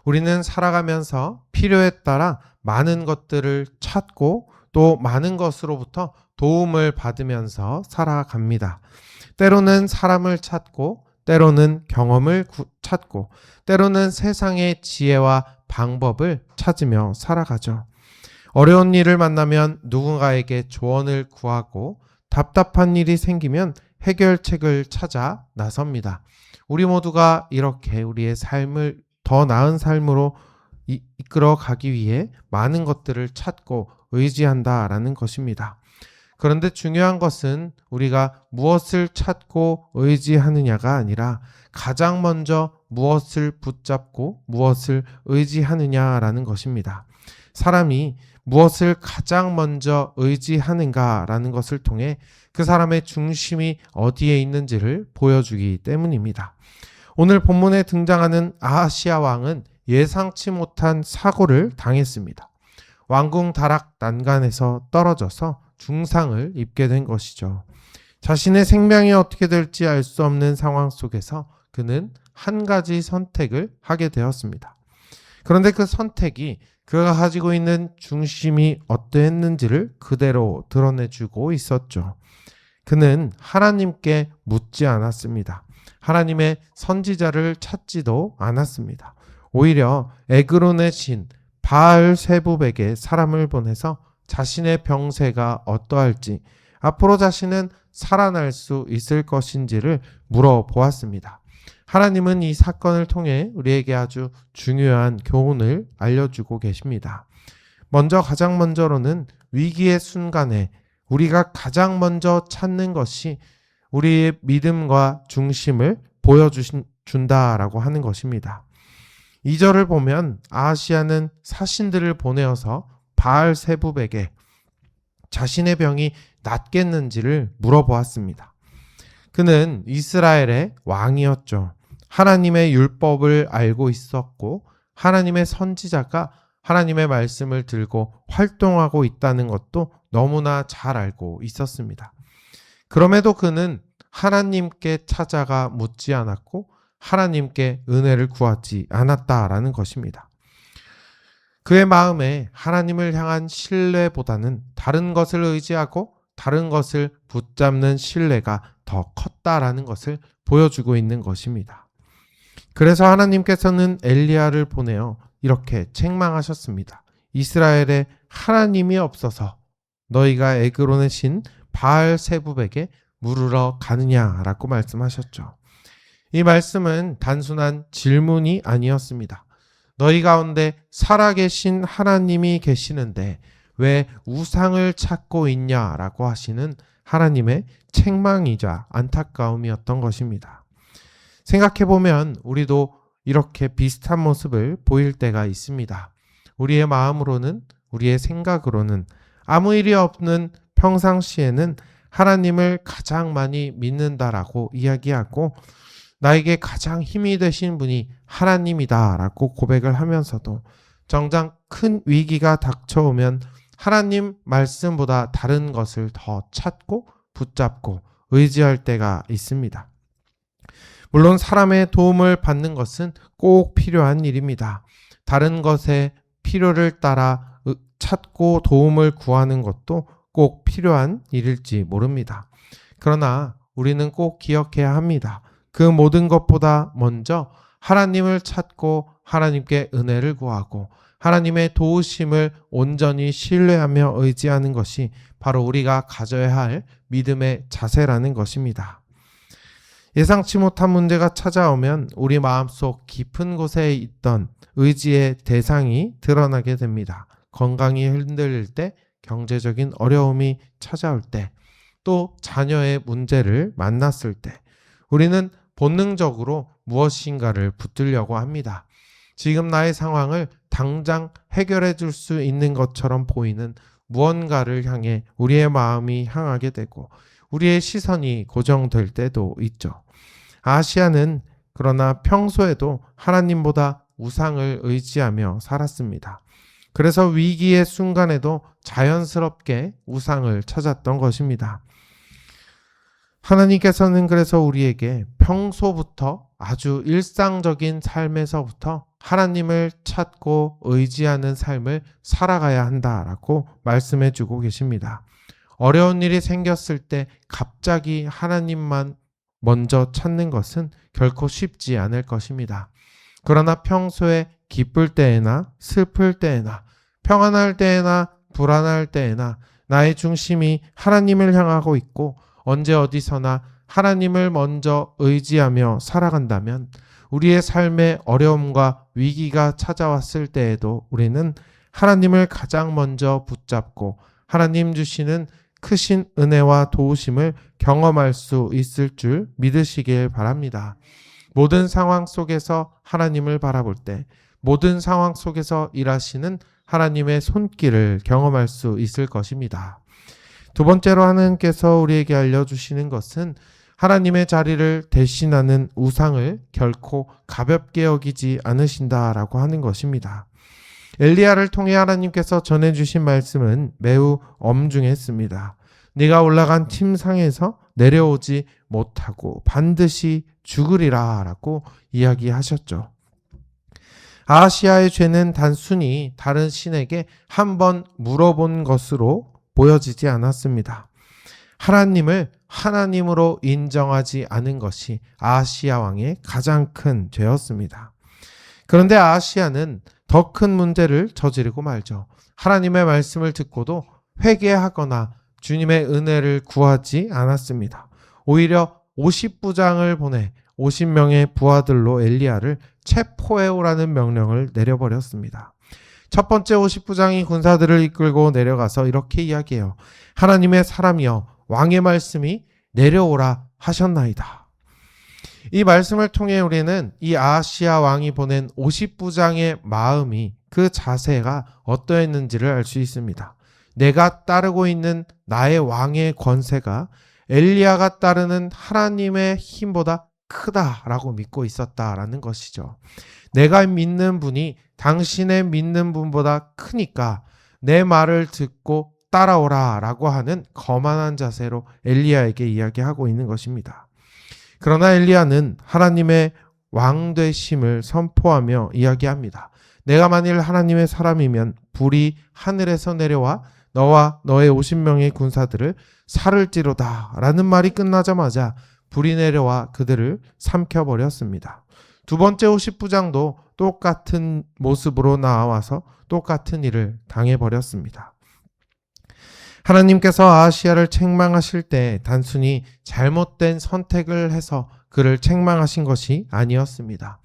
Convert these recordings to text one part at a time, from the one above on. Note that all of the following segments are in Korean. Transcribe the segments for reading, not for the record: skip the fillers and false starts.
우리는 살아가면서 필요에 따라 많은 것들을 찾고 또 많은 것으로부터 도움을 받으면서 살아갑니다. 때로는 사람을 찾고, 때로는 경험을 찾고, 때로는 세상의 지혜와 방법을 찾으며 살아가죠. 어려운 일을 만나면 누군가에게 조언을 구하고, 답답한 일이 생기면 해결책을 찾아 나섭니다. 우리 모두가 이렇게 우리의 삶을 더 나은 삶으로 이끌어 가기 위해 많은 것들을 찾고 의지한다라는 것입니다. 그런데 중요한 것은 우리가 무엇을 찾고 의지하느냐가 아니라 가장 먼저 무엇을 붙잡고 무엇을 의지하느냐라는 것입니다. 사람이 무엇을 가장 먼저 의지하는가라는 것을 통해 그 사람의 중심이 어디에 있는지를 보여주기 때문입니다. 오늘 본문에 등장하는 아하시아 왕은 예상치 못한 사고를 당했습니다. 왕궁 다락 난간에서 떨어져서 중상을 입게 된 것이죠. 자신의 생명이 어떻게 될지 알 수 없는 상황 속에서 그는 한 가지 선택을 하게 되었습니다. 그런데 그 선택이 그가 가지고 있는 중심이 어떠했는지를 그대로 드러내주고 있었죠. 그는 하나님께 묻지 않았습니다. 하나님의 선지자를 찾지도 않았습니다. 오히려 에그론의 신 바알세붑에게 사람을 보내서 자신의 병세가 어떠할지, 앞으로 자신은 살아날 수 있을 것인지를 물어보았습니다. 하나님은 이 사건을 통해 우리에게 아주 중요한 교훈을 알려주고 계십니다. 가장 먼저로는 위기의 순간에 우리가 가장 먼저 찾는 것이 우리의 믿음과 중심을 보여준다라고 하는 것입니다. 2절을 보면 아하시아는 사신들을 보내어서 바알세붑에게 자신의 병이 낫겠는지를 물어보았습니다. 그는 이스라엘의 왕이었죠. 하나님의 율법을 알고 있었고 하나님의 선지자가 하나님의 말씀을 들고 활동하고 있다는 것도 너무나 잘 알고 있었습니다. 그럼에도 그는 하나님께 찾아가 묻지 않았고 하나님께 은혜를 구하지 않았다라는 것입니다. 그의 마음에 하나님을 향한 신뢰보다는 다른 것을 의지하고 다른 것을 붙잡는 신뢰가 더 컸다라는 것을 보여주고 있는 것입니다. 그래서 하나님께서는 엘리야를 보내어 이렇게 책망하셨습니다. 이스라엘에 하나님이 없어서 너희가 에그론의 신 바알세붑에게 물으러 가느냐라고 말씀하셨죠. 이 말씀은 단순한 질문이 아니었습니다. 너희 가운데 살아계신 하나님이 계시는데 왜 우상을 찾고 있냐라고 하시는 하나님의 책망이자 안타까움이었던 것입니다. 생각해보면 우리도 이렇게 비슷한 모습을 보일 때가 있습니다. 우리의 마음으로는, 우리의 생각으로는 아무 일이 없는 평상시에는 하나님을 가장 많이 믿는다라고 이야기하고 나에게 가장 힘이 되신 분이 하나님이다라고 고백을 하면서도 정작 큰 위기가 닥쳐오면 하나님 말씀보다 다른 것을 더 찾고 붙잡고 의지할 때가 있습니다. 물론 사람의 도움을 받는 것은 꼭 필요한 일입니다. 다른 것의 필요를 따라 찾고 도움을 구하는 것도 꼭 필요한 일일지 모릅니다. 그러나 우리는 꼭 기억해야 합니다. 그 모든 것보다 먼저 하나님을 찾고 하나님께 은혜를 구하고 하나님의 도우심을 온전히 신뢰하며 의지하는 것이 바로 우리가 가져야 할 믿음의 자세라는 것입니다. 예상치 못한 문제가 찾아오면 우리 마음속 깊은 곳에 있던 의지의 대상이 드러나게 됩니다. 건강이 흔들릴 때, 경제적인 어려움이 찾아올 때, 또 자녀의 문제를 만났을 때 우리는 본능적으로 무엇인가를 붙들려고 합니다. 지금 나의 상황을 당장 해결해 줄 수 있는 것처럼 보이는 무언가를 향해 우리의 마음이 향하게 되고 우리의 시선이 고정될 때도 있죠. 아시아는 그러나 평소에도 하나님보다 우상을 의지하며 살았습니다. 그래서 위기의 순간에도 자연스럽게 우상을 찾았던 것입니다. 하나님께서는 그래서 우리에게 평소부터 아주 일상적인 삶에서부터 하나님을 찾고 의지하는 삶을 살아가야 한다라고 말씀해 주고 계십니다. 어려운 일이 생겼을 때 갑자기 하나님만 먼저 찾는 것은 결코 쉽지 않을 것입니다. 그러나 평소에 기쁠 때에나 슬플 때에나 평안할 때에나 불안할 때에나 나의 중심이 하나님을 향하고 있고 언제 어디서나 하나님을 먼저 의지하며 살아간다면 우리의 삶에 어려움과 위기가 찾아왔을 때에도 우리는 하나님을 가장 먼저 붙잡고 하나님 주시는 크신 은혜와 도우심을 경험할 수 있을 줄 믿으시길 바랍니다. 모든 상황 속에서 하나님을 바라볼 때 모든 상황 속에서 일하시는 하나님의 손길을 경험할 수 있을 것입니다. 두 번째로 하나님께서 우리에게 알려주시는 것은 하나님의 자리를 대신하는 우상을 결코 가볍게 여기지 않으신다라고 하는 것입니다. 엘리야를 통해 하나님께서 전해주신 말씀은 매우 엄중했습니다. 네가 올라간 침상에서 내려오지 못하고 반드시 죽으리라 라고 이야기하셨죠. 아하시아의 죄는 단순히 다른 신에게 한번 물어본 것으로 보여지지 않았습니다. 하나님을 하나님으로 인정하지 않은 것이 아하시아 왕의 가장 큰 죄였습니다. 그런데 아하시아는 더 큰 문제를 저지르고 말죠. 하나님의 말씀을 듣고도 회개하거나 주님의 은혜를 구하지 않았습니다. 오히려 50부장을 보내 50명의 부하들로 엘리야를 체포해오라는 명령을 내려버렸습니다. 첫 번째 50부장이 군사들을 이끌고 내려가서 이렇게 이야기해요. 하나님의 사람이여 왕의 말씀이 내려오라 하셨나이다. 이 말씀을 통해 우리는 이 아하시아 왕이 보낸 50부장의 마음이 그 자세가 어떠했는지를 알 수 있습니다. 내가 따르고 있는 나의 왕의 권세가 엘리야가 따르는 하나님의 힘보다 크다라고 믿고 있었다라는 것이죠. 내가 믿는 분이 당신의 믿는 분보다 크니까 내 말을 듣고 따라오라 라고 하는 거만한 자세로 엘리야에게 이야기하고 있는 것입니다. 그러나 엘리야는 하나님의 왕되심을 선포하며 이야기합니다. 내가 만일 하나님의 사람이면 불이 하늘에서 내려와 너와 너의 50명의 군사들을 살을지로다 라는 말이 끝나자마자 불이 내려와 그들을 삼켜버렸습니다. 두 번째 50부장도 똑같은 모습으로 나와서 똑같은 일을 당해버렸습니다. 하나님께서 아하시아를 책망하실 때 단순히 잘못된 선택을 해서 그를 책망하신 것이 아니었습니다.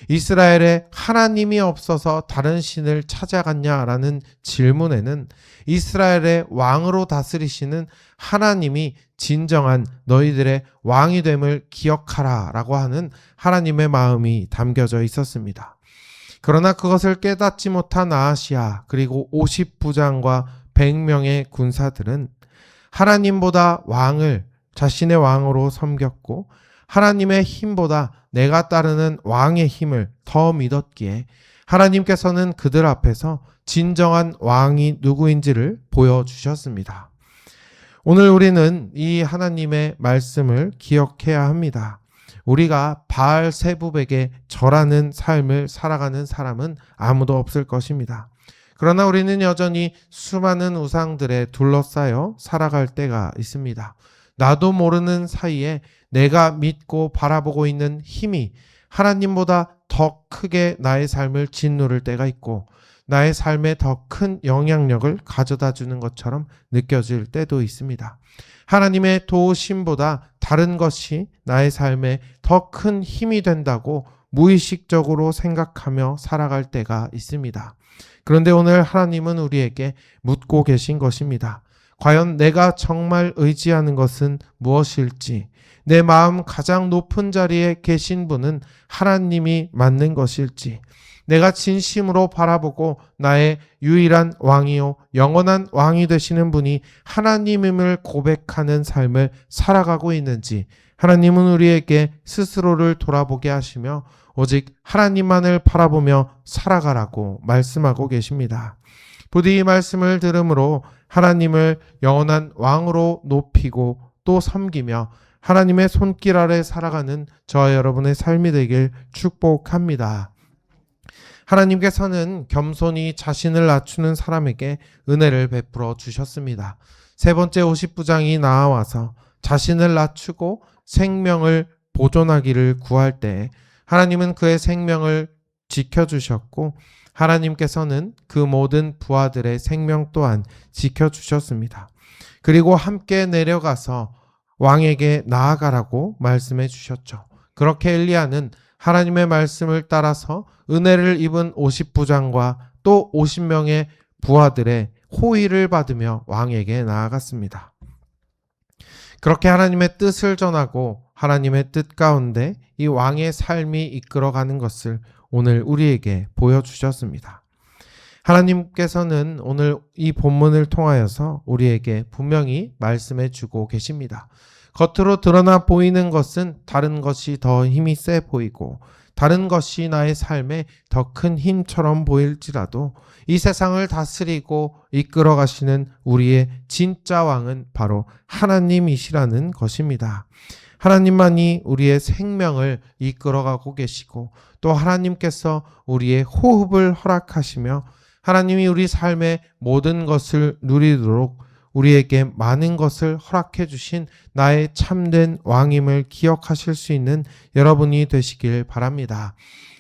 이스라엘에 하나님이 없어서 다른 신을 찾아갔냐라는 질문에는 이스라엘의 왕으로 다스리시는 하나님이 진정한 너희들의 왕이 됨을 기억하라 라고 하는 하나님의 마음이 담겨져 있었습니다. 그러나 그것을 깨닫지 못한 아하시아 그리고 50부장과 100명의 군사들은 하나님보다 왕을 자신의 왕으로 섬겼고 하나님의 힘보다 내가 따르는 왕의 힘을 더 믿었기에 하나님께서는 그들 앞에서 진정한 왕이 누구인지를 보여주셨습니다. 오늘 우리는 이 하나님의 말씀을 기억해야 합니다. 우리가 바알세붑에게 절하는 삶을 살아가는 사람은 아무도 없을 것입니다. 그러나 우리는 여전히 수많은 우상들에 둘러싸여 살아갈 때가 있습니다. 나도 모르는 사이에 내가 믿고 바라보고 있는 힘이 하나님보다 더 크게 나의 삶을 짓누를 때가 있고 나의 삶에 더 큰 영향력을 가져다 주는 것처럼 느껴질 때도 있습니다. 하나님의 도우심보다 다른 것이 나의 삶에 더 큰 힘이 된다고 무의식적으로 생각하며 살아갈 때가 있습니다. 그런데 오늘 하나님은 우리에게 묻고 계신 것입니다. 과연 내가 정말 의지하는 것은 무엇일지, 내 마음 가장 높은 자리에 계신 분은 하나님이 맞는 것일지, 내가 진심으로 바라보고 나의 유일한 왕이요 영원한 왕이 되시는 분이 하나님임을 고백하는 삶을 살아가고 있는지 하나님은 우리에게 스스로를 돌아보게 하시며 오직 하나님만을 바라보며 살아가라고 말씀하고 계십니다. 부디 이 말씀을 들음으로 하나님을 영원한 왕으로 높이고 또 섬기며 하나님의 손길 아래 살아가는 저와 여러분의 삶이 되길 축복합니다. 하나님께서는 겸손히 자신을 낮추는 사람에게 은혜를 베풀어 주셨습니다. 세 번째 50부장이 나와서 자신을 낮추고 생명을 보존하기를 구할 때 하나님은 그의 생명을 지켜주셨고 하나님께서는 그 모든 부하들의 생명 또한 지켜주셨습니다. 그리고 함께 내려가서 왕에게 나아가라고 말씀해 주셨죠. 그렇게 엘리야는 하나님의 말씀을 따라서 은혜를 입은 50부장과 또 50명의 부하들의 호의를 받으며 왕에게 나아갔습니다. 그렇게 하나님의 뜻을 전하고 하나님의 뜻 가운데 이 왕의 삶이 이끌어가는 것을 오늘 우리에게 보여주셨습니다. 하나님께서는 오늘 이 본문을 통하여서 우리에게 분명히 말씀해 주고 계십니다. 겉으로 드러나 보이는 것은 다른 것이 더 힘이 세 보이고 다른 것이 나의 삶에 더 큰 힘처럼 보일지라도 이 세상을 다스리고 이끌어 가시는 우리의 진짜 왕은 바로 하나님이시라는 것입니다. 하나님만이 우리의 생명을 이끌어가고 계시고 또 하나님께서 우리의 호흡을 허락하시며 하나님이 우리 삶의 모든 것을 누리도록 우리에게 많은 것을 허락해 주신 나의 참된 왕임을 기억하실 수 있는 여러분이 되시길 바랍니다.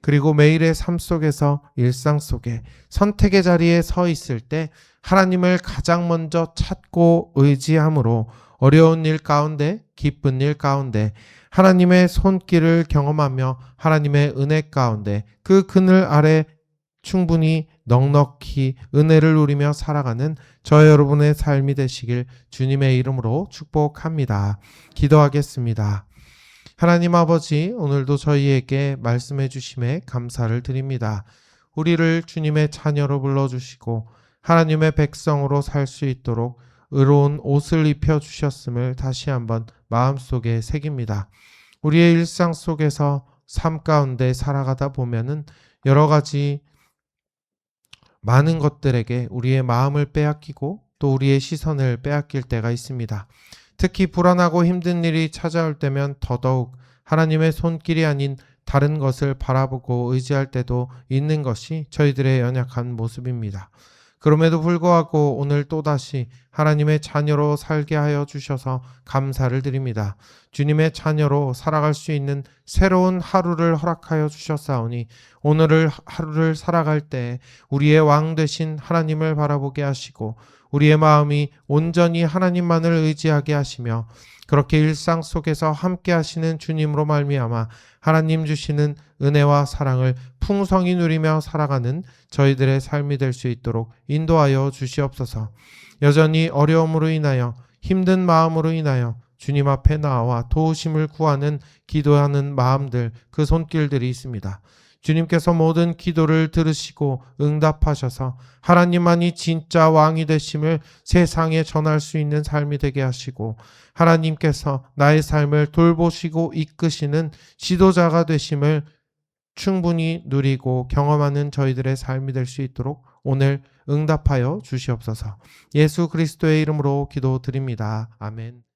그리고 매일의 삶 속에서 일상 속에 선택의 자리에 서 있을 때 하나님을 가장 먼저 찾고 의지함으로 어려운 일 가운데 기쁜 일 가운데 하나님의 손길을 경험하며 하나님의 은혜 가운데 그 그늘 아래 충분히 넉넉히 은혜를 누리며 살아가는 저 여러분의 삶이 되시길 주님의 이름으로 축복합니다. 기도하겠습니다. 하나님 아버지, 오늘도 저희에게 말씀해 주심에 감사를 드립니다. 우리를 주님의 자녀로 불러주시고 하나님의 백성으로 살 수 있도록 의로운 옷을 입혀주셨음을 다시 한번 마음속에 새깁니다. 우리의 일상 속에서 삶 가운데 살아가다 보면은 여러 가지 많은 것들에게 우리의 마음을 빼앗기고 또 우리의 시선을 빼앗길 때가 있습니다. 특히 불안하고 힘든 일이 찾아올 때면 더더욱 하나님의 손길이 아닌 다른 것을 바라보고 의지할 때도 있는 것이 저희들의 연약한 모습입니다. 그럼에도 불구하고 오늘 또다시 하나님의 자녀로 살게 하여 주셔서 감사를 드립니다. 주님의 자녀로 살아갈 수 있는 새로운 하루를 허락하여 주셨사오니 오늘을 하루를 살아갈 때 우리의 왕 되신 하나님을 바라보게 하시고 우리의 마음이 온전히 하나님만을 의지하게 하시며 그렇게 일상 속에서 함께 하시는 주님으로 말미암아 하나님 주시는 은혜와 사랑을 풍성히 누리며 살아가는 저희들의 삶이 될 수 있도록 인도하여 주시옵소서. 여전히 어려움으로 인하여 힘든 마음으로 인하여 주님 앞에 나와 도우심을 구하는 기도하는 마음들, 그 손길들이 있습니다. 주님께서 모든 기도를 들으시고 응답하셔서 하나님만이 진짜 왕이 되심을 세상에 전할 수 있는 삶이 되게 하시고 하나님께서 나의 삶을 돌보시고 이끄시는 지도자가 되심을 충분히 누리고 경험하는 저희들의 삶이 될 수 있도록 오늘 응답하여 주시옵소서. 예수 그리스도의 이름으로 기도드립니다. 아멘.